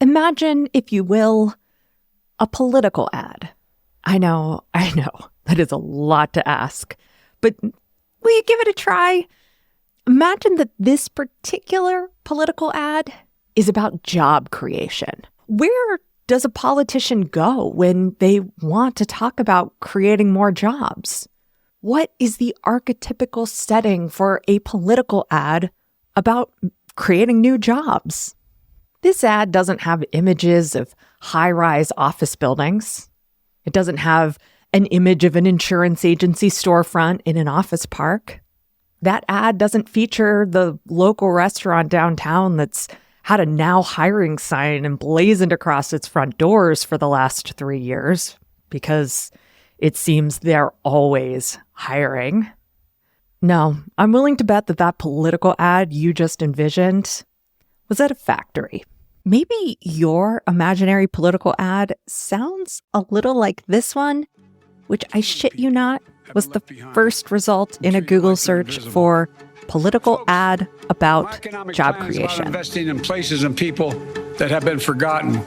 Imagine, if you will, a political ad. I know, that is a lot to ask, but will you give it a try? Imagine that this particular political ad is about job creation. Where does a politician go when they want to talk about creating more jobs? What is the archetypical setting for a political ad about creating new jobs? This ad doesn't have images of high-rise office buildings. It doesn't have an image of an insurance agency storefront in an office park. That ad doesn't feature the local restaurant downtown that's had a now hiring sign emblazoned across its front doors for the last 3 years, because it seems they're always hiring. No, I'm willing to bet that political ad you just envisioned was at a factory. Maybe your imaginary political ad sounds a little like this one, which, I shit you not, was the first result in a Google search for political ad about job creation. Investing in places and people that have been forgotten.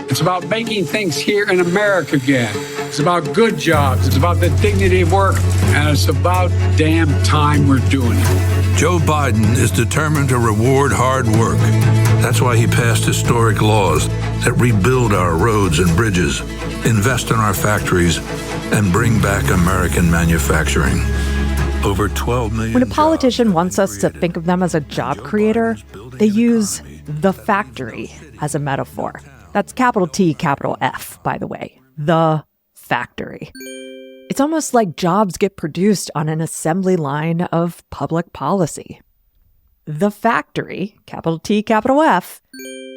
It's about making things here in America again. It's about good jobs. It's about the dignity of work. And it's about damn time we're doing it. Joe Biden is determined to reward hard work. That's why he passed historic laws that rebuild our roads and bridges, invest in our factories, and bring back American manufacturing. Over 12 million. When a politician wants us to think of them as a job creator, they use the factory as a metaphor. That's capital T, capital F, by the way. The factory. It's almost like jobs get produced on an assembly line of public policy. The factory, capital T, capital F,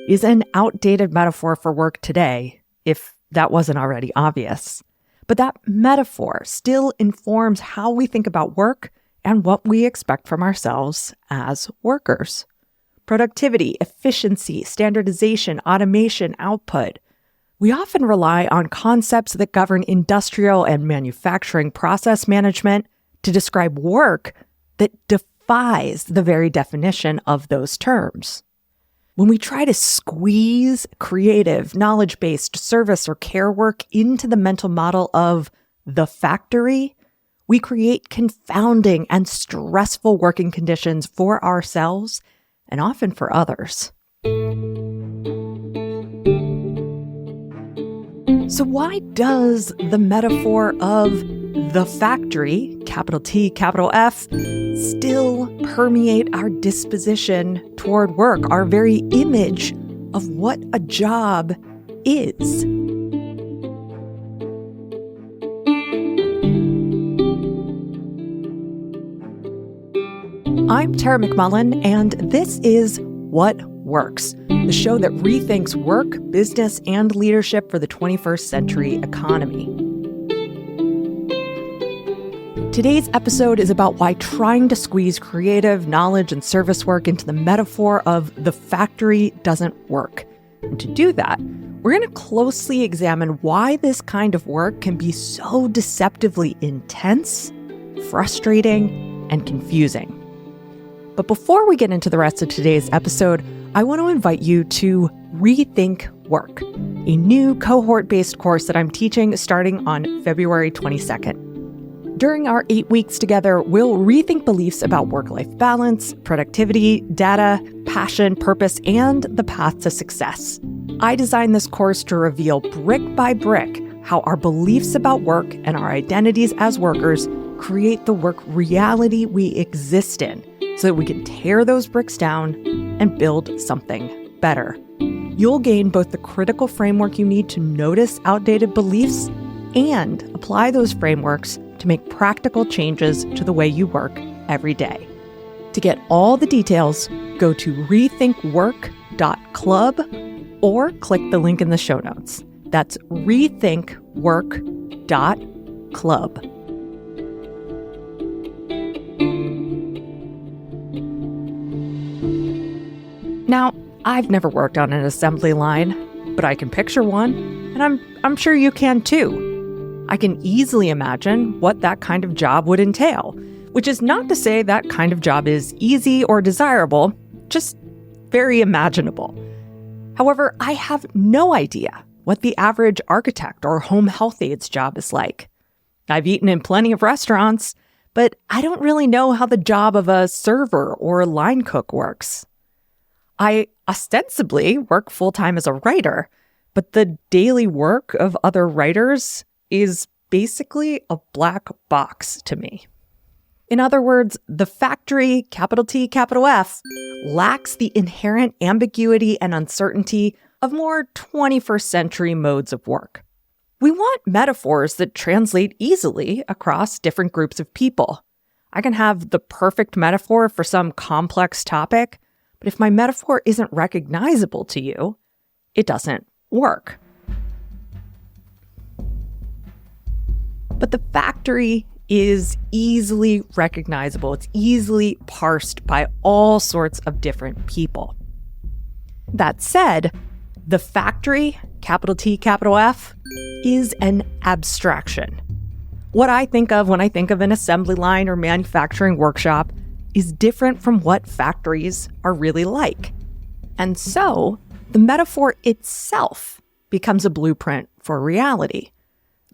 is an outdated metaphor for work today, if that wasn't already obvious. But that metaphor still informs how we think about work and what we expect from ourselves as workers. Productivity, efficiency, standardization, automation, output. We often rely on concepts that govern industrial and manufacturing process management to describe work that defies the very definition of those terms. When we try to squeeze creative, knowledge-based service or care work into the mental model of the factory, we create confounding and stressful working conditions for ourselves and often for others. So why does the metaphor of the factory, capital T, capital F, still permeate our disposition toward work, our very image of what a job is? I'm Tara McMullen, and this is What Works, the show that rethinks work, business, and leadership for the 21st century economy. Today's episode is about why trying to squeeze creative, knowledge, and service work into the metaphor of the factory doesn't work. And to do that, we're going to closely examine why this kind of work can be so deceptively intense, frustrating, and confusing. But before we get into the rest of today's episode, I want to invite you to Rethink Work, a new cohort-based course that I'm teaching starting on February 22nd. During our 8 weeks together, we'll rethink beliefs about work-life balance, productivity, data, passion, purpose, and the path to success. I designed this course to reveal brick by brick how our beliefs about work and our identities as workers create the work reality we exist in, so that we can tear those bricks down and build something better. You'll gain both the critical framework you need to notice outdated beliefs and apply those frameworks to make practical changes to the way you work every day. To get all the details, go to rethinkwork.club or click the link in the show notes. That's rethinkwork.club. Now, I've never worked on an assembly line, but I can picture one, and I'm sure you can too. I can easily imagine what that kind of job would entail, which is not to say that kind of job is easy or desirable, just very imaginable. However, I have no idea what the average architect or home health aide's job is like. I've eaten in plenty of restaurants, but I don't really know how the job of a server or line cook works. I ostensibly work full-time as a writer, but the daily work of other writers is basically a black box to me. In other words, the factory, capital T, capital F, lacks the inherent ambiguity and uncertainty of more 21st century modes of work. We want metaphors that translate easily across different groups of people. I can have the perfect metaphor for some complex topic, but if my metaphor isn't recognizable to you, it doesn't work. But the factory is easily recognizable. It's easily parsed by all sorts of different people. That said, the factory, capital T, capital F, is an abstraction. What I think of when I think of an assembly line or manufacturing workshop is different from what factories are really like. And so, the metaphor itself becomes a blueprint for reality.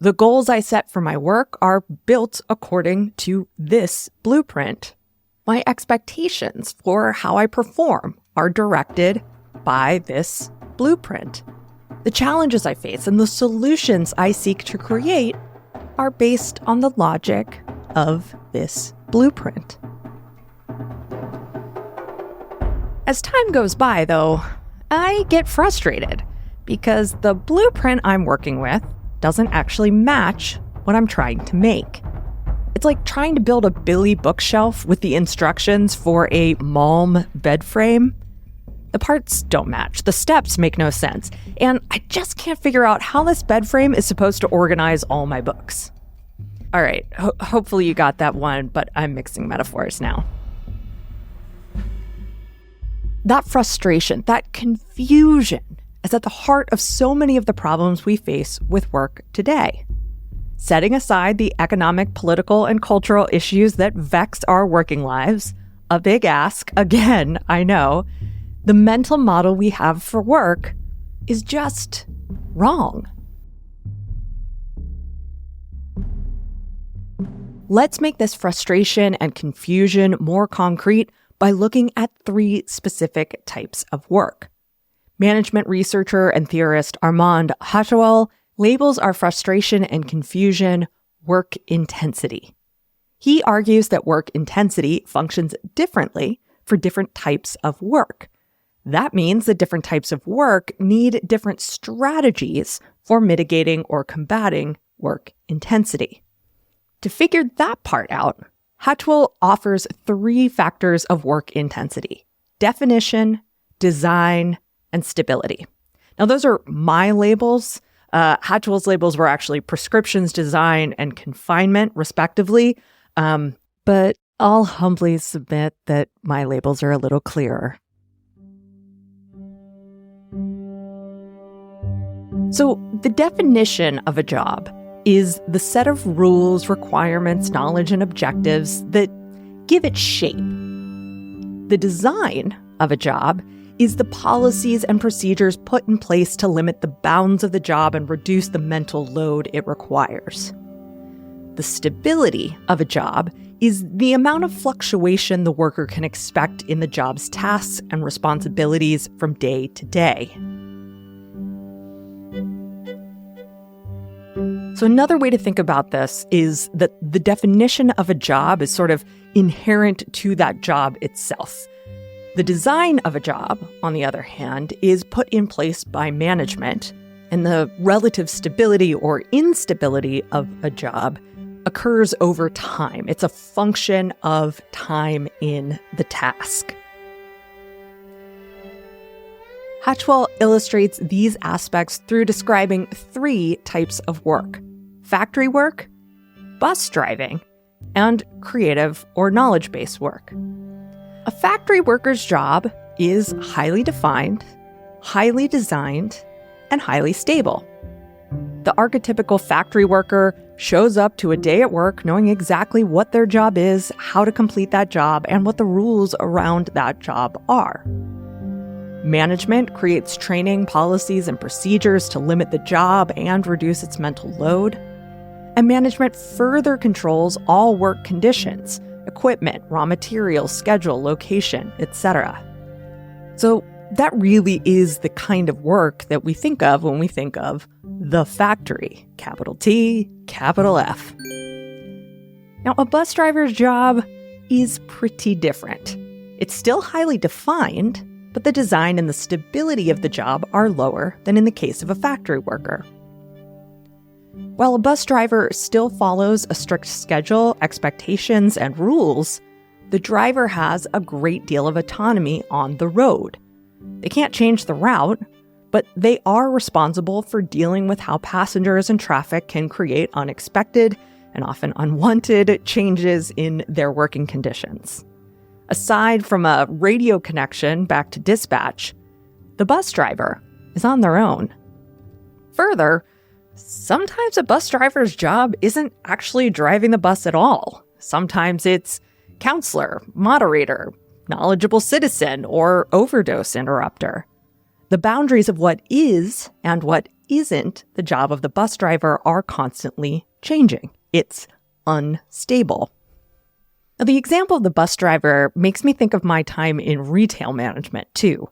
The goals I set for my work are built according to this blueprint. My expectations for how I perform are directed by this blueprint. The challenges I face and the solutions I seek to create are based on the logic of this blueprint. As time goes by, though, I get frustrated because the blueprint I'm working with doesn't actually match what I'm trying to make. It's like trying to build a Billy bookshelf with the instructions for a Malm bed frame. The parts don't match, the steps make no sense, and I just can't figure out how this bed frame is supposed to organize all my books. All right, hopefully you got that one, but I'm mixing metaphors now. That frustration, that confusion is at the heart of so many of the problems we face with work today. Setting aside the economic, political, and cultural issues that vex our working lives, a big ask, again, I know, the mental model we have for work is just wrong. Let's make this frustration and confusion more concrete by looking at 3 specific types of work. Management researcher and theorist Armand Hatchwell labels our frustration and confusion work intensity. He argues that work intensity functions differently for different types of work. That means that different types of work need different strategies for mitigating or combating work intensity. To figure that part out, Hatchwell offers 3 factors of work intensity: definition, design, and stability. Now, those are my labels. Hatchwell's labels were actually prescriptions, design, and confinement, respectively. But I'll humbly submit that my labels are a little clearer. So, the definition of a job is the set of rules, requirements, knowledge, and objectives that give it shape. The design of a job is the policies and procedures put in place to limit the bounds of the job and reduce the mental load it requires. The stability of a job is the amount of fluctuation the worker can expect in the job's tasks and responsibilities from day to day. So another way to think about this is that the definition of a job is sort of inherent to that job itself. The design of a job, on the other hand, is put in place by management, and the relative stability or instability of a job occurs over time. It's a function of time in the task. Hatchwell illustrates these aspects through describing 3 types of work: factory work, bus driving, and creative or knowledge-based work. A factory worker's job is highly defined, highly designed, and highly stable. The archetypical factory worker shows up to a day at work knowing exactly what their job is, how to complete that job, and what the rules around that job are. Management creates training, policies, and procedures to limit the job and reduce its mental load. And management further controls all work conditions, equipment, raw materials, schedule, location, etc. So that really is the kind of work that we think of when we think of the factory, capital T, capital F. Now, a bus driver's job is pretty different. It's still highly defined, but the design and the stability of the job are lower than in the case of a factory worker. While a bus driver still follows a strict schedule, expectations, and rules, the driver has a great deal of autonomy on the road. They can't change the route, but they are responsible for dealing with how passengers and traffic can create unexpected and often unwanted changes in their working conditions. Aside from a radio connection back to dispatch, the bus driver is on their own. Further, sometimes a bus driver's job isn't actually driving the bus at all. Sometimes it's counselor, moderator, knowledgeable citizen, or overdose interrupter. The boundaries of what is and what isn't the job of the bus driver are constantly changing. It's unstable. Now, the example of the bus driver makes me think of my time in retail management, too.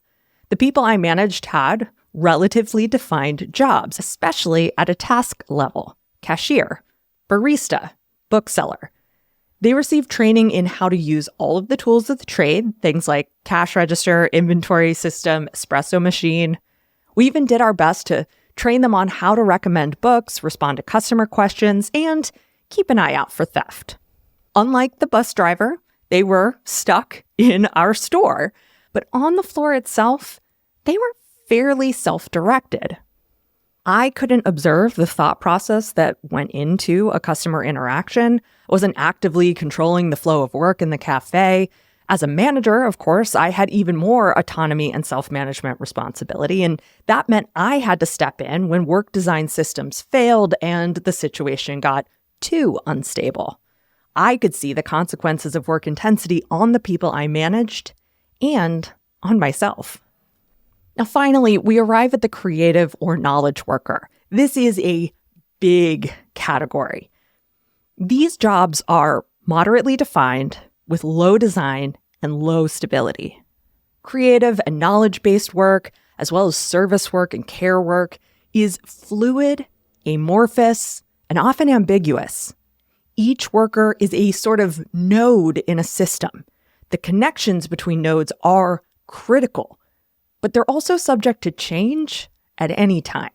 The people I managed had relatively defined jobs, especially at a task level: cashier, barista, bookseller. They received training in how to use all of the tools of the trade, things like cash register, inventory system, espresso machine. We even did our best to train them on how to recommend books, respond to customer questions, and keep an eye out for theft. Unlike the bus driver, they were stuck in our store, but on the floor itself, they were fairly self-directed. I couldn't observe the thought process that went into a customer interaction, wasn't actively controlling the flow of work in the cafe. As a manager, of course, I had even more autonomy and self-management responsibility, and that meant I had to step in when work design systems failed and the situation got too unstable. I could see the consequences of work intensity on the people I managed and on myself. Now, finally, we arrive at the creative or knowledge worker. This is a big category. These jobs are moderately defined with low design and low stability. Creative and knowledge-based work, as well as service work and care work, is fluid, amorphous, and often ambiguous. Each worker is a sort of node in a system. The connections between nodes are critical, but they're also subject to change at any time.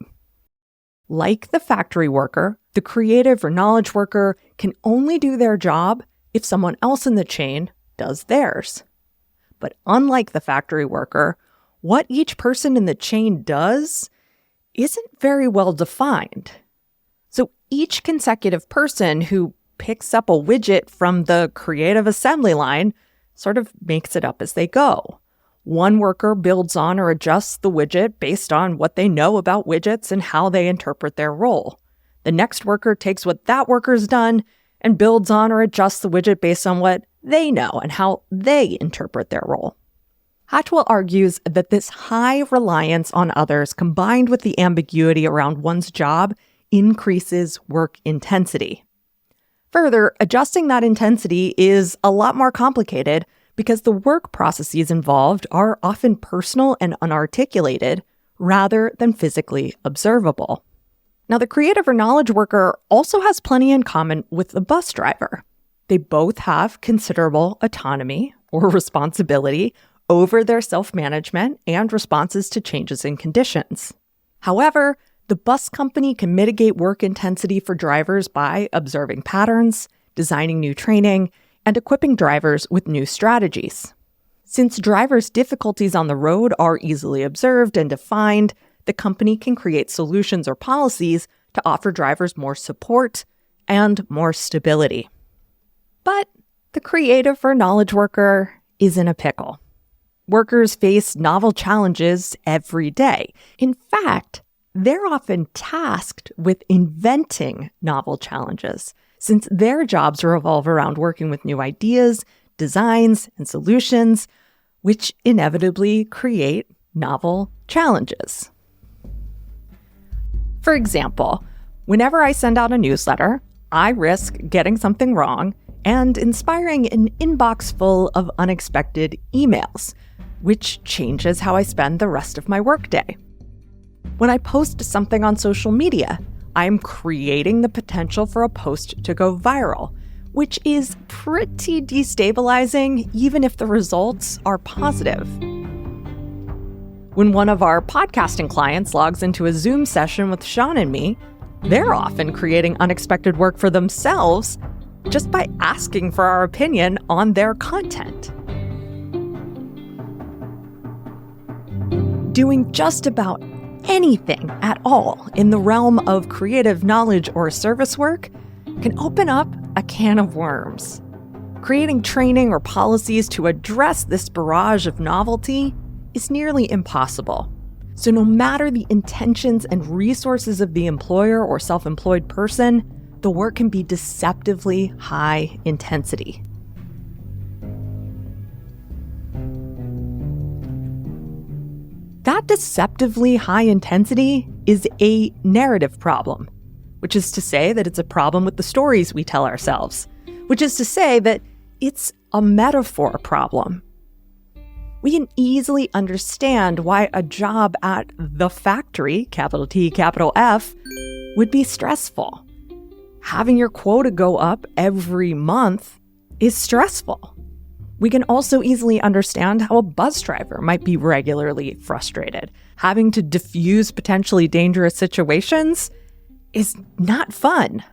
Like the factory worker, the creative or knowledge worker can only do their job if someone else in the chain does theirs. But unlike the factory worker, what each person in the chain does isn't very well defined. So each consecutive person who picks up a widget from the creative assembly line sort of makes it up as they go. One worker builds on or adjusts the widget based on what they know about widgets and how they interpret their role. The next worker takes what that worker's done and builds on or adjusts the widget based on what they know and how they interpret their role. Hatchwell argues that this high reliance on others combined with the ambiguity around one's job increases work intensity. Further, adjusting that intensity is a lot more complicated because the work processes involved are often personal and unarticulated rather than physically observable. Now, the creative or knowledge worker also has plenty in common with the bus driver. They both have considerable autonomy or responsibility over their self-management and responses to changes in conditions. However, the bus company can mitigate work intensity for drivers by observing patterns, designing new training, and equipping drivers with new strategies. Since drivers' difficulties on the road are easily observed and defined, the company can create solutions or policies to offer drivers more support and more stability. But the creative or knowledge worker is in a pickle. Workers face novel challenges every day. In fact, they're often tasked with inventing novel challenges, since their jobs revolve around working with new ideas, designs, and solutions, which inevitably create novel challenges. For example, whenever I send out a newsletter, I risk getting something wrong and inspiring an inbox full of unexpected emails, which changes how I spend the rest of my workday. When I post something on social media, I'm creating the potential for a post to go viral, which is pretty destabilizing even if the results are positive. When one of our podcasting clients logs into a Zoom session with Sean and me, they're often creating unexpected work for themselves just by asking for our opinion on their content. Doing just about anything at all in the realm of creative knowledge or service work can open up a can of worms. Creating training or policies to address this barrage of novelty is nearly impossible. So no matter the intentions and resources of the employer or self-employed person, the work can be deceptively high intensity. That deceptively high intensity is a narrative problem, which is to say that it's a problem with the stories we tell ourselves, which is to say that it's a metaphor problem. We can easily understand why a job at the factory, capital T, capital F, would be stressful. Having your quota go up every month is stressful. We can also easily understand how a bus driver might be regularly frustrated. Having to diffuse potentially dangerous situations is not fun.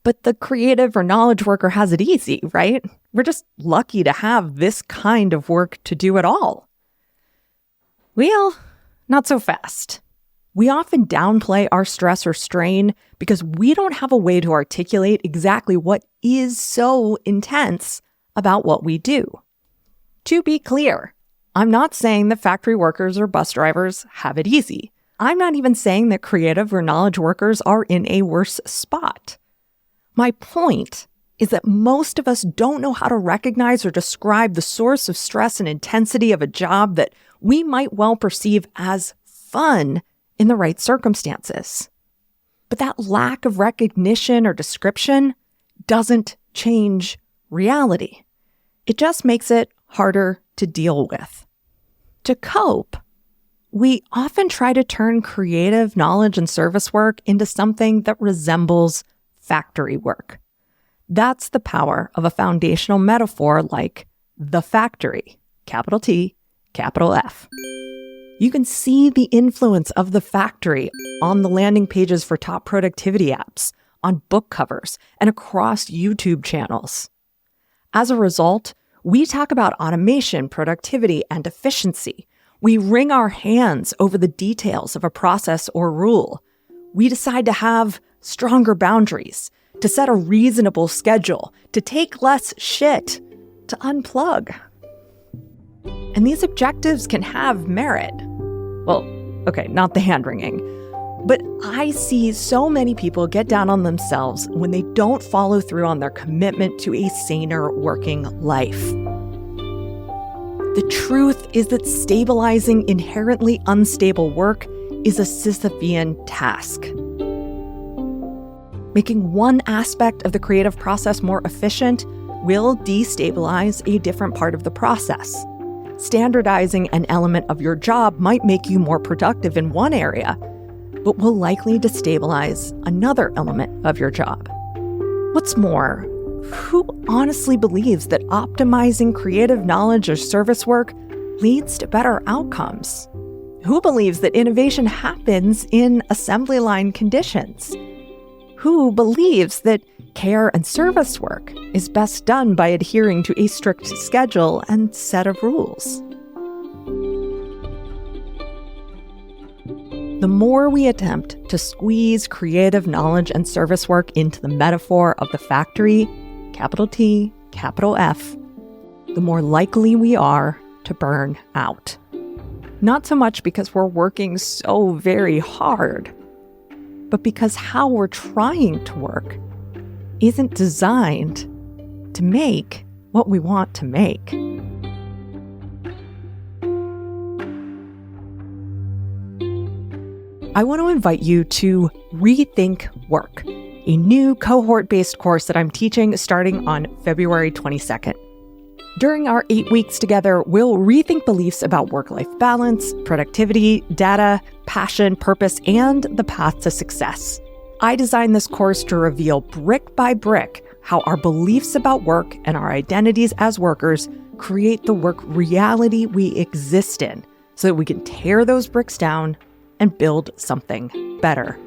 But the creative or knowledge worker has it easy, right? We're just lucky to have this kind of work to do at all. Well, not so fast. We often downplay our stress or strain because we don't have a way to articulate exactly what is so intense about what we do. To be clear, I'm not saying that factory workers or bus drivers have it easy. I'm not even saying that creative or knowledge workers are in a worse spot. My point is that most of us don't know how to recognize or describe the source of stress and intensity of a job that we might well perceive as fun in the right circumstances. But that lack of recognition or description doesn't change reality. It just makes it harder to deal with. To cope, we often try to turn creative knowledge and service work into something that resembles factory work. That's the power of a foundational metaphor like the factory, capital T, capital F. You can see the influence of the factory on the landing pages for top productivity apps, on book covers, and across YouTube channels. As a result, we talk about automation, productivity, and efficiency. We wring our hands over the details of a process or rule. We decide to have stronger boundaries, to set a reasonable schedule, to take less shit, to unplug. And these objectives can have merit. Well, okay, not the hand-wringing. But I see so many people get down on themselves when they don't follow through on their commitment to a saner working life. The truth is that stabilizing inherently unstable work is a Sisyphean task. Making one aspect of the creative process more efficient will destabilize a different part of the process. Standardizing an element of your job might make you more productive in one area, but will likely destabilize another element of your job. What's more, who honestly believes that optimizing creative knowledge or service work leads to better outcomes? Who believes that innovation happens in assembly line conditions? Who believes that care and service work is best done by adhering to a strict schedule and set of rules? The more we attempt to squeeze creative knowledge and service work into the metaphor of the factory, capital T, capital F, the more likely we are to burn out. Not so much because we're working so very hard, but because how we're trying to work isn't designed to make what we want to make. I want to invite you to Rethink Work, a new cohort-based course that I'm teaching starting on February 22nd. During our 8 weeks together, we'll rethink beliefs about work-life balance, productivity, data, passion, purpose, and the path to success. I designed this course to reveal brick by brick how our beliefs about work and our identities as workers create the work reality we exist in, so that we can tear those bricks down and build something better.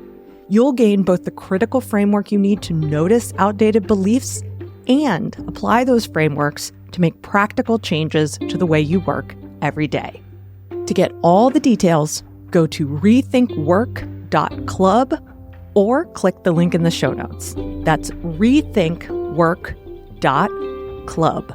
You'll gain both the critical framework you need to notice outdated beliefs and apply those frameworks to make practical changes to the way you work every day. To get all the details, go to rethinkwork.club or click the link in the show notes. That's rethinkwork.club.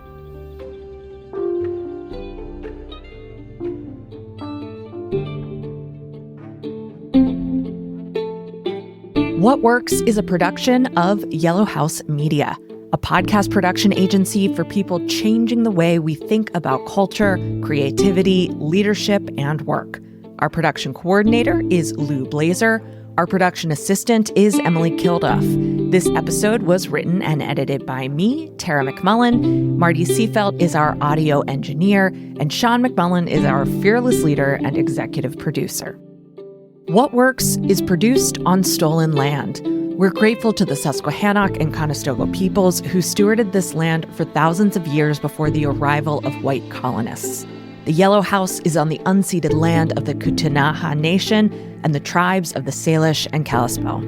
What Works is a production of Yellow House Media, a podcast production agency for people changing the way we think about culture, creativity, leadership, and work. Our production coordinator is Lou Blazer. Our production assistant is Emily Kilduff. This episode was written and edited by me, Tara McMullen. Marty Seafelt is our audio engineer, and Sean McMullen is our fearless leader and executive producer. What Works is produced on stolen land. We're grateful to the Susquehannock and Conestoga peoples who stewarded this land for thousands of years before the arrival of white colonists. The Yellow House is on the unceded land of the Ktunaxa Nation and the tribes of the Salish and Kalispel.